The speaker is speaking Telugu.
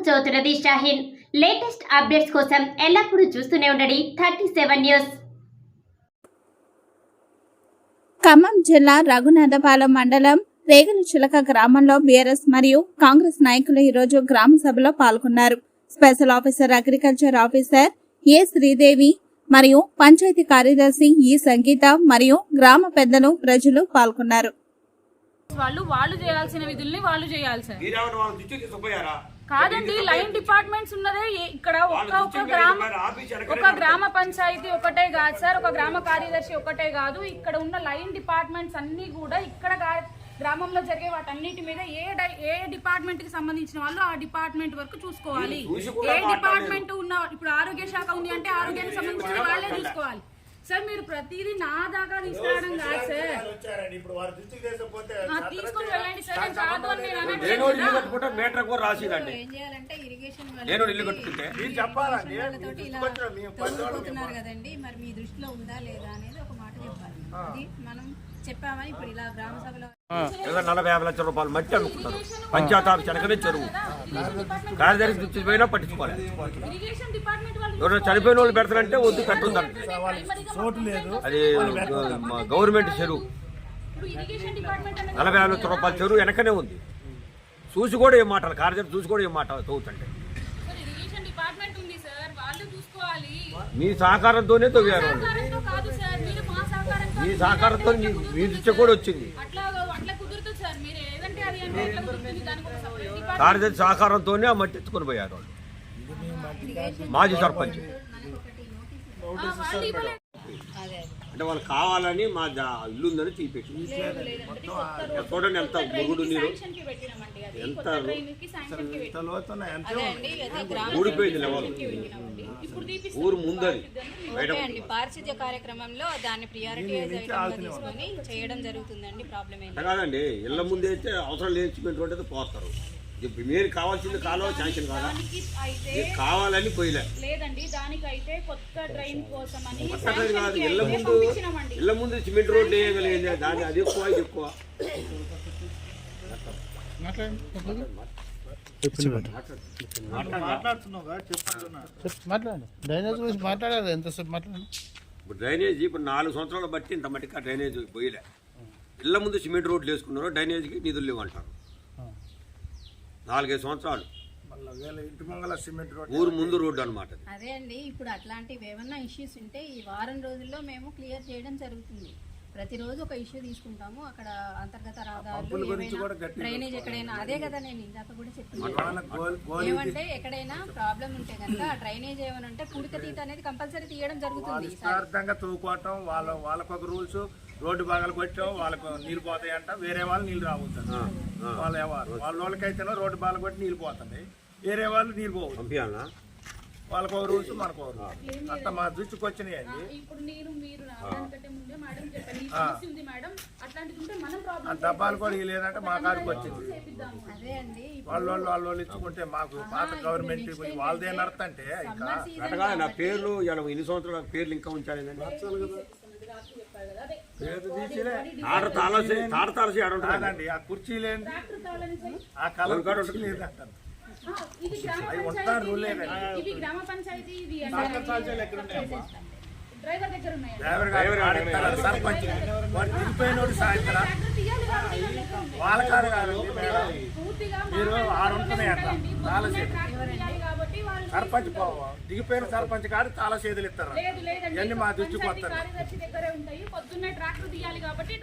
చదువుతున్నది షాహీన్. లేటెస్ట్ అప్డేట్స్ కోసం ఎల్లప్పుడూ చూస్తూనే ఉండండి 37 న్యూస్. ఖమ్మం జిల్లా రఘునాథపాలెం మండలం రేగలచిలక గ్రామంలో బీఆర్ఎస్ మరియు కాంగ్రెస్ నాయకులు ఈరోజు గ్రామ సభలో పాల్గొన్నారు. స్పెషల్ ఆఫీసర్ అగ్రికల్చర్ ఆఫీసర్ ఏ శ్రీదేవి మరియు పంచాయతీ కార్యదర్శి ఈ సంగీత మరియు గ్రామ పెద్దలు ప్రజలు పాల్గొన్నారు. వాళ్ళు చేయాల్సిన విధుల్ని వాళ్ళు చేయాలి సార్. కాదండి, లైన్ డిపార్ట్మెంట్స్ ఉన్నదే ఇక్కడ ఒక గ్రామ పంచాయతీ ఒకటే కాదు సార్, ఒక గ్రామ కార్యదర్శి ఒకటే కాదు, ఇక్కడ ఉన్న లైన్ డిపార్ట్మెంట్స్ అన్ని కూడా ఇక్కడ గ్రామంలో జరిగే వాటన్నిటి మీద ఏ డిపార్ట్మెంట్ కి సంబంధించిన వాళ్ళు ఆ డిపార్ట్మెంట్ వరకు చూసుకోవాలి. ఏ డిపార్ట్మెంట్ ఉన్న ఇప్పుడు ఆరోగ్య శాఖ ఉంది అంటే ఆరోగ్యానికి సంబంధించిన వాళ్ళే చూసుకోవాలి సార్. మీరు ప్రతిదీ నా దాకా తీసుకురావడం కాదు సార్, తీసుకొని వెళ్ళండి సార్. నేను కాదు అని కదండి, మరి మీ దృష్టిలో ఉందా లేదా అనేది ఒక మాట చెప్పాలి. అది మనం చెప్పామని ఇప్పుడు ఇలా గ్రామ సభలో 40-50 లక్షల రూపాయలు మట్టి అనుకుంటారు. పంచాయతీ ఆఫీస్ వెనకనే చెరువు కార్యదర్శి తెచ్చిపోయినా పట్టించుకోవాలి. ఎవరైనా చనిపోయిన వాళ్ళు పెడతారంటే వద్దు పెట్టొద్దంట. అది గవర్నమెంట్ చెరువు 40-50 లక్షల రూపాయల చెరువు వెనకనే ఉంది. చూసి కూడా ఏం మాట్లాడాలి, కార్యదర్శి చూసి కూడా ఏం మాట్లాడాలి తవ్వుతుంటే. మీ సహకారంతోనే తవ్వారు. మీ సహకారంతో మీ దృష్టి కూడా వచ్చింది. కార్యదర్శి సహకారంతోనే ఆ మట్టి ఎత్తుకొని పోయారు వాళ్ళు. మాజీ సర్పంచ్ అంటే వాళ్ళు కావాలని మా ఇల్లు ఉందని తీపెట్టి చూడండి ఎంత మొగుడు నీరు, ఎంత ఊడిపోయింది లెవెల్. ఊరు ముందని పారిశుద్ధ్య కార్యక్రమంలో దాన్ని ప్రియారిటీ తీసుకొని చేయడం జరుగుతుందండి. ప్రాబ్లం కాదండి, ఇళ్ల ముందే అయితే అవసరం లేచినటువంటిది పోస్తారు. మీరు కావాల్సింది కాలువ శాంక్షన్ కాదా, కావాలని పోయిలే లేదండి. దానికైతే కొత్త డ్రైన్ కోసం కాదు, ఇళ్ల ముందు సిమెంట్ రోడ్డు వేయగలిగింది. దాని అది ఎక్కువ ఇది ఎక్కువ. ఇప్పుడు డ్రైనేజీ ఇప్పుడు 4 సంవత్సరాలు బట్టి ఇంత మట్టికి డ్రైనేజ్ పోయిలే. ఇళ్ల ముందు సిమెంట్ రోడ్లు వేసుకున్నారు, డ్రైనేజీకి నిధులు లేవంటారు. 4-5 సంవత్సరాలు ఊరు ముందు రోడ్డు అనమాట. అదే అండి, ఇప్పుడు అట్లాంటివి ఏమన్నా ఇష్యూస్ ఉంటే ఈ వారం రోజుల్లో మేము క్లియర్ చేయడం జరుగుతుంది. ప్రతిరోజు ఒక ఇష్యూ తీసుకుంటాము. అక్కడ అంతర్గత రహదారులు, డ్రైనేజ్ ఎక్కడైనా, అదే కదా నేను ఇందాక కూడా చెప్తున్నాను. ఏమంటే ఎక్కడైనా ప్రాబ్లం ఉంటే కనుక డ్రైనేజ్ ఏమైనా ఉంటే పూడిక తీత అనేది కంపల్సరీ తీయడం జరుగుతుంది. తూకోవటం వాళ్ళకు ఒక రూల్స్, రోడ్డు బాగాలు కొట్టడం వాళ్ళకు నీళ్ళు పోతాయంట, వేరే వాళ్ళు నీళ్ళు రావుతారు. వాళ్ళకైతేనో రోడ్డు బాగా కొట్టి నీళ్ళు పోతుంది, వేరే వాళ్ళు నీళ్ళు పోవు. వాళ్ళకు ఒక రూల్స్ మనకు ఒక రూల్స్ అంత మా దృష్టికి వచ్చినాయి అండి. డబ్బాలు కూడా లేదంటే మా కాడికి వచ్చింది. వాళ్ళు ఇచ్చుకుంటే మాకు పాత గవర్నమెంట్ వాళ్ళదే నడుతుంటే ఇంకా నా పేర్లు ఎన్ని సంవత్సరాల పేర్లు ఇంకా ఉంచాలి. కాదండి, ఆ కుర్చీ లేని ఆ కలర్ కూడా లేదంటారు. సర్పంచ్ దిగిపోయినోడు సాయంత్రం వాళ్ళ కాదు కాదు, మీరు ఆడుంటున్నాయి అట్లా తాళసేదు. సర్పంచ్ దిగిపోయిన సర్పంచ్ కాదు తాళసేదులు ఇస్తారు. ఇవన్నీ మా దృష్టికి వస్తారు.